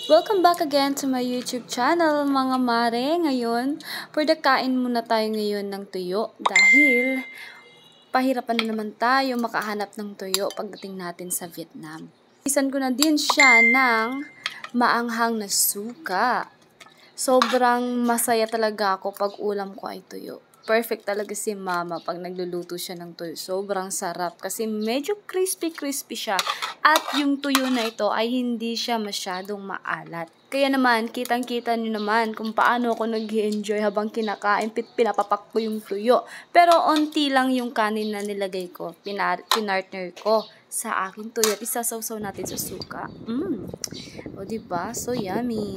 Welcome back again to my YouTube channel, mga mare. Ngayon, kain muna tayo ngayon ng tuyo dahil pahirapan na naman tayo makahanap ng tuyo pagdating natin sa Vietnam. Isan ko na din siya ng maanghang na suka. Sobrang masaya talaga ako pag ulam ko ay tuyo. Perfect talaga si mama pag nagluluto siya ng tuyo. Sobrang sarap kasi medyo crispy siya. At yung tuyo na ito ay hindi siya masyadong maalat. Kaya naman, kitang-kita nyo naman kung paano ako nag-enjoy habang kinakain, pinapapak ko yung tuyo. Pero onti lang yung kanin na nilagay ko, pinartner ko sa aking tuyo at isasawsaw natin sa suka. O diba? So yummy.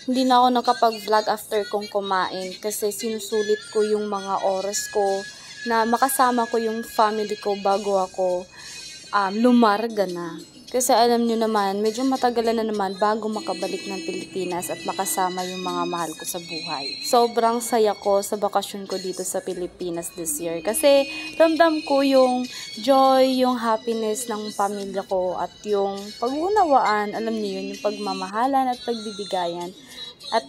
Hindi na ako nakapag-vlog after kong kumain kasi sinusulit ko yung mga oras ko na makasama ko yung family ko bago ako lumarga na. Kasi alam nyo naman, medyo matagalan na naman bago makabalik ng Pilipinas at makasama yung mga mahal ko sa buhay. Sobrang saya ko sa bakasyon ko dito sa Pilipinas this year. Kasi ramdam ko yung joy, yung happiness ng pamilya ko at yung pag-uunawaan, alam niyo yun, yung pagmamahalan at pagbibigayan. At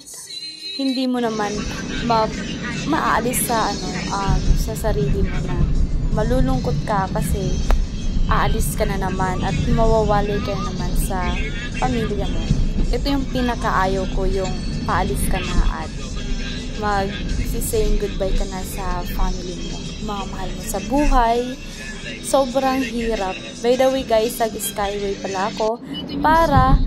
hindi mo naman maaalis sa sa sarili mo na malulungkot ka kasi aalis ka na naman at mawawali ka na naman sa pamilya mo. Ito yung pinakaayaw ko, yung paalis ka na at mag-saying goodbye ka na sa family mo, mga mahal mo sa buhay. Sobrang hirap. By the way guys, nag-skyway pala ako para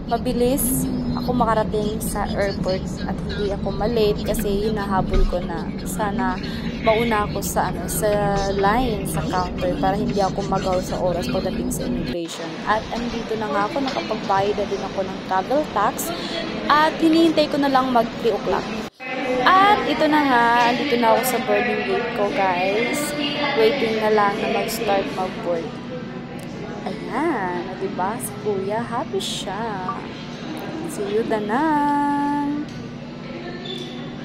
mabilis ako makarating sa airport at hindi ako malate kasi hinahabol ko na sana mauna ako sa line sa counter para hindi ako magaw sa oras pagdating sa immigration. At andito na nga ako, nakapagbayad na din ako ng travel tax at hinihintay ko na lang mag 3 o'clock. At ito na nga, andito na ako sa boarding gate ko guys. Waiting na lang na mag-start mag-board. Ayan, diba? Si Kuya, happy siya. See you Danang.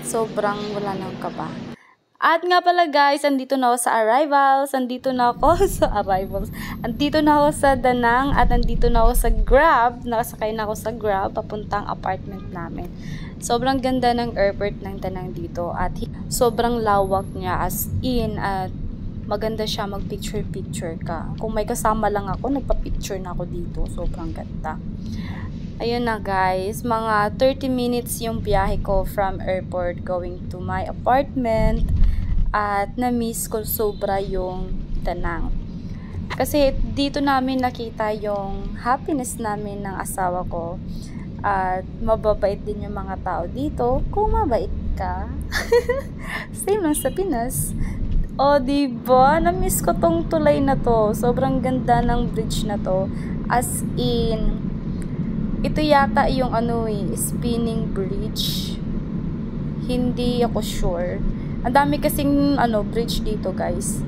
Sobrang wala nang kaba. At nga pala guys, andito na ako sa arrivals. Andito na ako sa Danang at andito na ako sa Grab. Nakasakay na ako sa Grab papuntang apartment namin. Sobrang ganda ng airport ng Danang dito at sobrang lawak niya as in at maganda siya mag-picture ka. Kung may kasama lang ako, nagpa-picture na ako dito. Sobrang ganda. Ayun na guys, mga 30 minutes yung biyahe ko from airport going to my apartment at na-miss ko sobra yung Danang. Kasi dito namin nakita yung happiness namin ng asawa ko at mababait din yung mga tao dito kung mabait ka. Same lang sa Pinas. O diba, na-miss ko tong tulay na to. Sobrang ganda ng bridge na to. As in, ito yata yung spinning bridge. Hindi ako sure. Ang dami kasing bridge dito guys.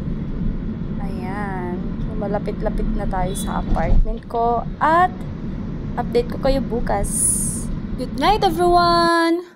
Ayan. Malapit-lapit na tayo sa apartment ko. At update ko kayo bukas. Good night everyone!